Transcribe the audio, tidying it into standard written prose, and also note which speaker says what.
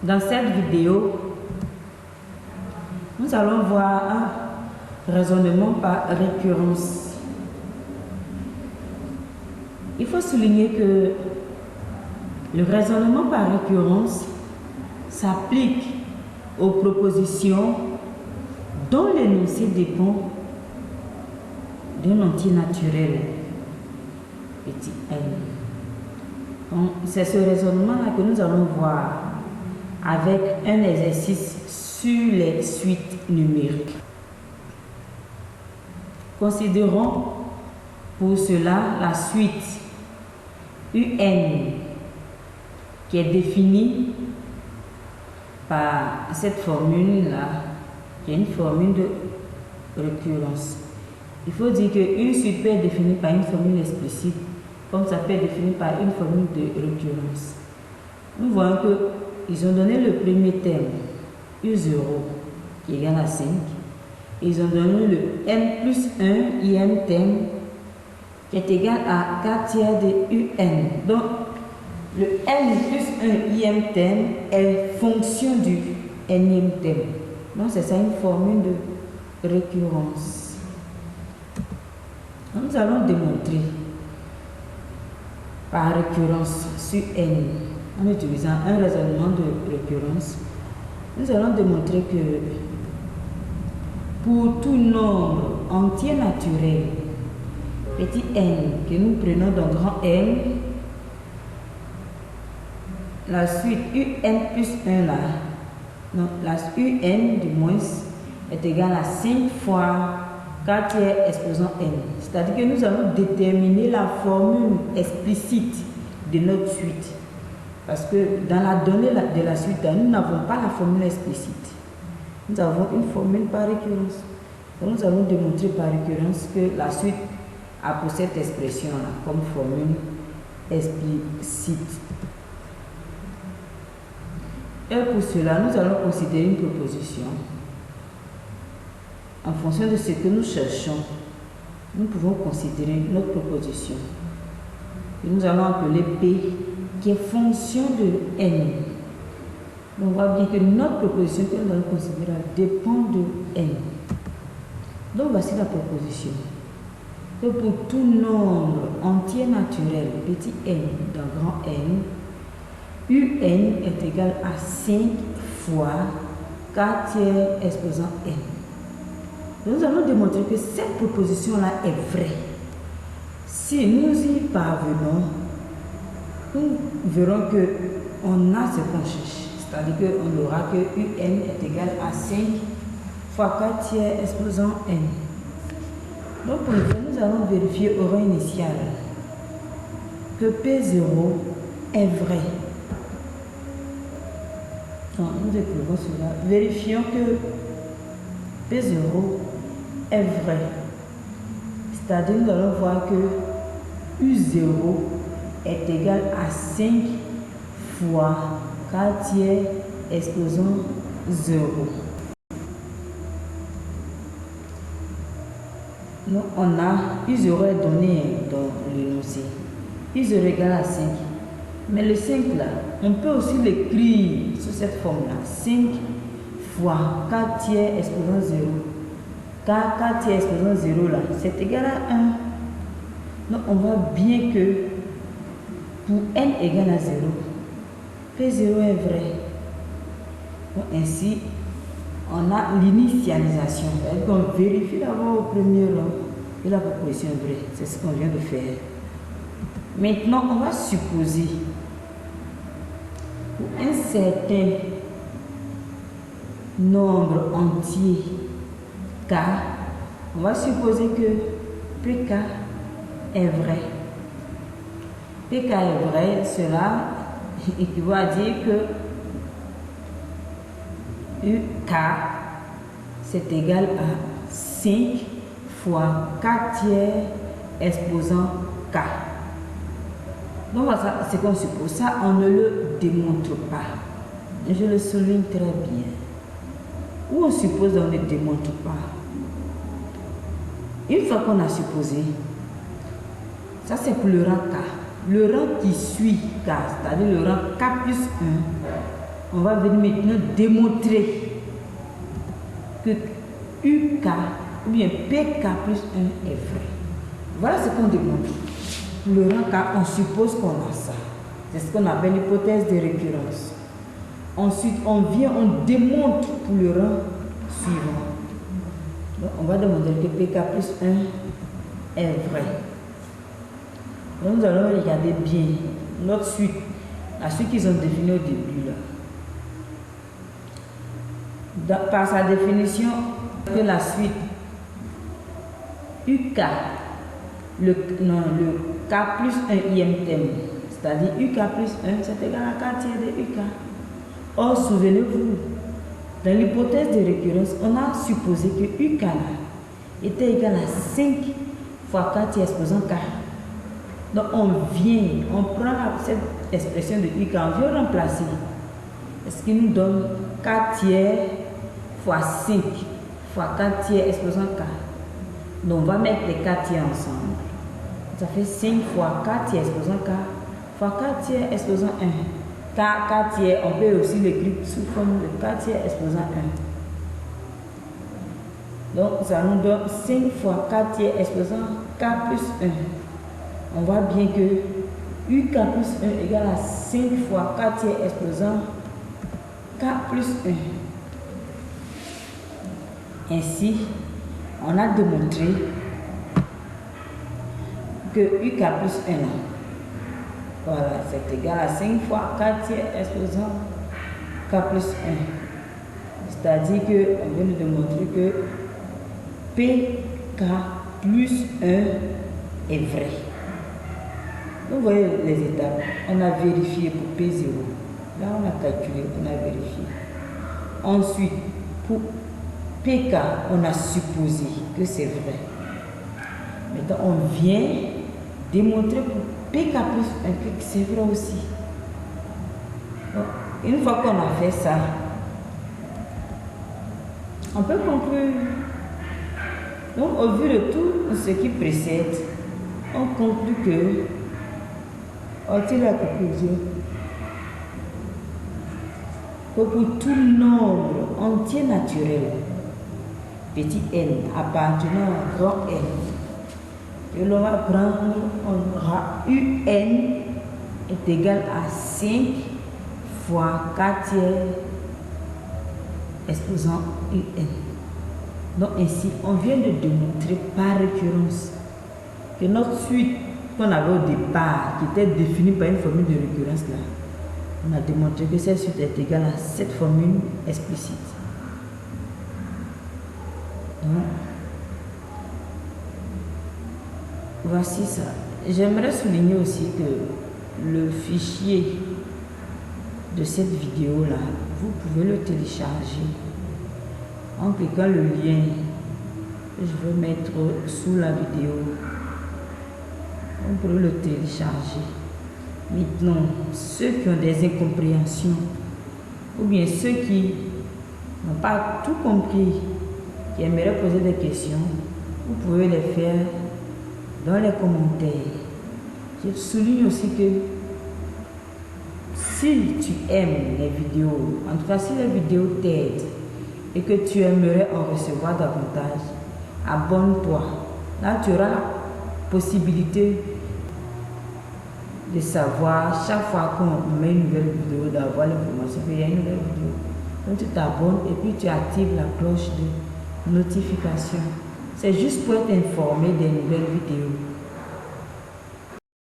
Speaker 1: Dans cette vidéo, nous allons voir un raisonnement par récurrence. Il faut souligner que le raisonnement par récurrence s'applique aux propositions dont l'énoncé dépend d'un entier naturel, petit n. C'est ce raisonnement-là que nous allons voir avec un exercice sur les suites numériques. Considérons pour cela la suite UN qui est définie par cette formule-là, qui est une formule de récurrence. Il faut dire qu'une suite peut être définie par une formule explicite, comme ça peut être défini par une formule de récurrence. Nous voyons qu'ils ont donné le premier terme, U0, qui est égal à 5. Ils ont donné le n plus 1 ième terme, qui est égal à 4 tiers de UN. Donc, le n plus 1 ième terme est fonction du nème terme. Donc, c'est ça une formule de récurrence. Nous allons démontrer par récurrence sur n, en utilisant un raisonnement de récurrence. Nous allons démontrer que pour tout nombre entier naturel, petit n, que nous prenons dans grand N, la suite un plus 1 là, donc la un du moins est égale à 5 fois 4 tiers exposant n. C'est-à-dire que nous allons déterminer la formule explicite de notre suite. Parce que dans la donnée de la suite, nous n'avons pas la formule explicite. Nous avons une formule par récurrence. Donc nous allons démontrer par récurrence que la suite a pour cette expression-là comme formule explicite. Et pour cela, nous allons considérer une proposition. En fonction de ce que nous cherchons, nous pouvons considérer notre proposition. Et nous allons appeler P, qui est fonction de n. Donc on voit bien que notre proposition que nous allons considérer dépend de n. Donc voici la proposition. Que pour tout nombre entier naturel, petit n dans grand N, un est égal à 5 fois 4 tiers exposant n. Nous allons démontrer que cette proposition-là est vraie. Si nous y parvenons, nous verrons qu'on a ce qu'on cherche. C'est-à-dire qu'on aura que un est égal à 5 fois 4 tiers exposant n. Donc pour le faire, nous allons vérifier au rang initial que P0 est vrai. Donc nous écrivons cela. Vérifions que P0 est vrai. C'est-à-dire nous allons voir que U0 est égal à 5 fois 4 tiers exposant 0. Donc on a U0 est donné dans l'énoncé. U0 égale à 5. Mais le 5 là, on peut aussi l'écrire sous cette forme-là. 5 fois 4 tiers exposant 0. Car 4 tiers exposant 0 là, c'est égal à 1. Donc on voit bien que pour n égale à 0, P0 est vrai. Donc ainsi, on a l'initialisation. On vérifie d'abord au premier rang et la proposition est vraie. C'est ce qu'on vient de faire. Maintenant, on va supposer pour un certain nombre entier K, on va supposer que PK est vrai. PK est vrai, cela équivaut à dire que UK c'est égal à 5 fois 4 tiers exposant K. Donc voilà ce qu'on suppose. Ça, on ne le démontre pas. Je le souligne très bien. Ou on suppose on ne démontre pas. Une fois qu'on a supposé, ça c'est pour le rang K. Le rang qui suit K, c'est-à-dire le rang K plus 1, on va venir maintenant démontrer que UK ou bien PK plus 1 est vrai. Voilà ce qu'on démontre. Pour le rang K, on suppose qu'on a ça. C'est ce qu'on appelle l'hypothèse de récurrence. Ensuite, on vient, on démontre pour le rang suivant. Donc, on va demander que PK plus 1 est vrai. Donc, nous allons regarder bien notre suite, la suite qu'ils ont définie au début. Là. Par sa définition, que la suite UK, le K plus 1 IMTM, c'est-à-dire UK plus 1, c'est égal à K tiers de UK. Or, souvenez-vous, dans l'hypothèse de récurrence, on a supposé que UK là, était égal à 5 fois K tiers exposant K. Donc, on prend cette expression de UK, on vient remplacer. Ce qui nous donne K tiers fois 5 fois K tiers exposant K. Donc, on va mettre les K tiers ensemble. Ça fait 5 fois K tiers exposant K fois K tiers exposant 1. K tiers, on peut aussi l'écrire sous forme de K tiers exposant 1. Donc, ça nous donne 5 fois K tiers exposant K plus 1. On voit bien que UK plus 1 égale à 5 fois K tiers exposant K plus 1. Ainsi, on a démontré que UK plus 1, voilà, c'est égal à 5 fois K tiers exposant K plus 1. C'est-à-dire qu'on vient de démontrer que PK plus 1 est vrai. Vous voyez les étapes. On a vérifié pour P0. Là, on a calculé, on a vérifié. Ensuite, pour PK, on a supposé que c'est vrai. Maintenant, on vient démontrer pour PK plus 1 que c'est vrai aussi. Donc, une fois qu'on a fait ça, on peut conclure. Donc, au vu de tout ce qui précède, on conclut que, on tire la conclusion, que pour tout nombre entier naturel, petit n appartenant à grand N, que l'on va prendre, on aura UN est égal à 5 fois K tiers exposant UN. Donc ainsi, on vient de démontrer par récurrence que notre suite qu'on avait au départ, qui était définie par une formule de récurrence là, on a démontré que cette suite est égale à cette formule explicite. Donc, voici ça. J'aimerais souligner aussi que le fichier de cette vidéo là, vous pouvez le télécharger en cliquant le lien que je vais mettre sous la vidéo. On peut le télécharger. Maintenant, ceux qui ont des incompréhensions ou bien ceux qui n'ont pas tout compris, qui aimeraient poser des questions, vous pouvez les faire dans les commentaires. Je souligne aussi que si tu aimes les vidéos, en tout cas si les vidéos t'aident et que tu aimerais en recevoir davantage, abonne-toi. Là, tu auras la possibilité de savoir chaque fois qu'on met une nouvelle vidéo, d'avoir l'information qu'il y a une nouvelle vidéo. Donc tu t'abonnes et puis tu actives la cloche de notification. C'est juste pour être informé des nouvelles vidéos.